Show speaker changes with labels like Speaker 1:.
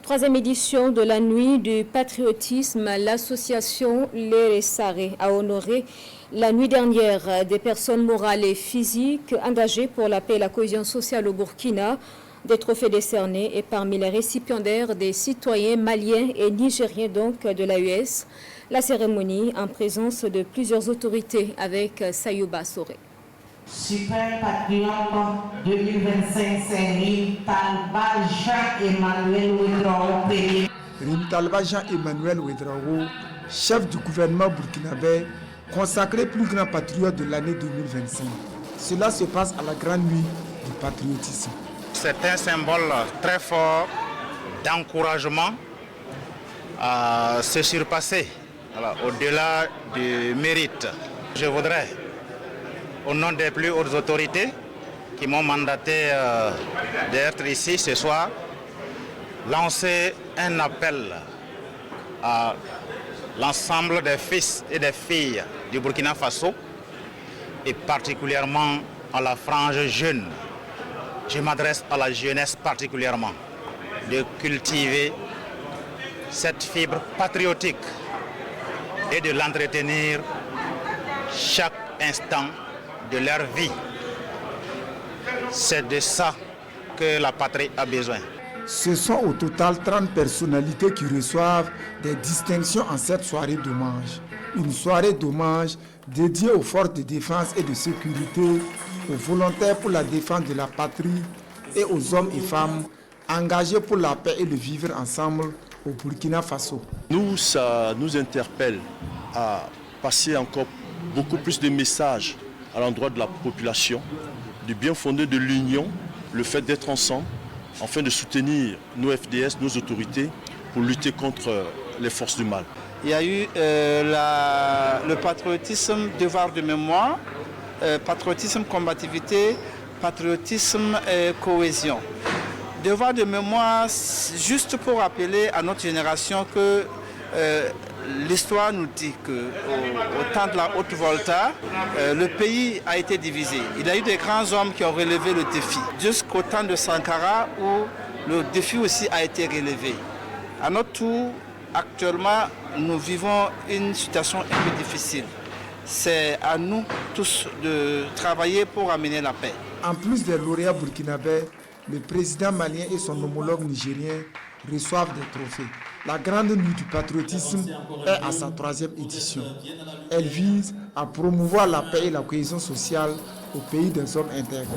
Speaker 1: Troisième édition de la nuit du patriotisme, l'association Les Saré a honoré la nuit dernière des personnes morales et physiques engagées pour la paix et la cohésion sociale au Burkina. Des trophées décernés et parmi les récipiendaires des citoyens maliens et nigériens donc de l'AES. La cérémonie en présence de plusieurs autorités avec Sayouba Soré.
Speaker 2: Super Patriote 2025 Saint-Rim Talba Jean-Emmanuel Ouedraogo Premier.
Speaker 3: Rim Talba Jean-Emmanuel Ouedraogo, chef du gouvernement burkinabé, consacré plus grand patriote de l'année 2025. Cela se passe à la grande nuit du patriotisme.
Speaker 4: C'est un symbole très fort d'encouragement à se surpasser au-delà du mérite. Je voudrais, au nom des plus hautes autorités qui m'ont mandaté d'être ici ce soir, lancer un appel à l'ensemble des fils et des filles du Burkina Faso et particulièrement à la frange jeune. Je m'adresse à la jeunesse particulièrement de cultiver cette fibre patriotique et de l'entretenir chaque instant de leur vie. C'est de ça que la patrie a besoin.
Speaker 3: Ce sont au total 30 personnalités qui reçoivent des distinctions en cette soirée d'hommage. Une soirée d'hommage dédiée aux forces de défense et de sécurité, aux volontaires pour la défense de la patrie et aux hommes et femmes engagés pour la paix et le vivre ensemble au Burkina Faso.
Speaker 5: Nous, ça nous interpelle à passer encore beaucoup plus de messages à l'endroit de la population, du bien fondé de l'union, le fait d'être ensemble, afin de soutenir nos FDS, nos autorités, pour lutter contre les forces du mal.
Speaker 6: Il y a eu le patriotisme, devoir de mémoire, patriotisme, combativité, patriotisme et cohésion. Devoir de mémoire, juste pour rappeler à notre génération que l'histoire nous dit qu'au temps de la Haute-Volta, le pays a été divisé. Il y a eu des grands hommes qui ont relevé le défi, jusqu'au temps de Sankara où le défi aussi a été relevé. À notre tour, actuellement, nous vivons une situation un peu difficile. C'est à nous tous de travailler pour amener la paix.
Speaker 3: En plus des lauréats burkinabés, le président malien et son homologue nigérien reçoivent des trophées. La grande nuit du patriotisme est à sa 3e édition. Elle vise à promouvoir la paix et la cohésion sociale au pays des hommes intègres.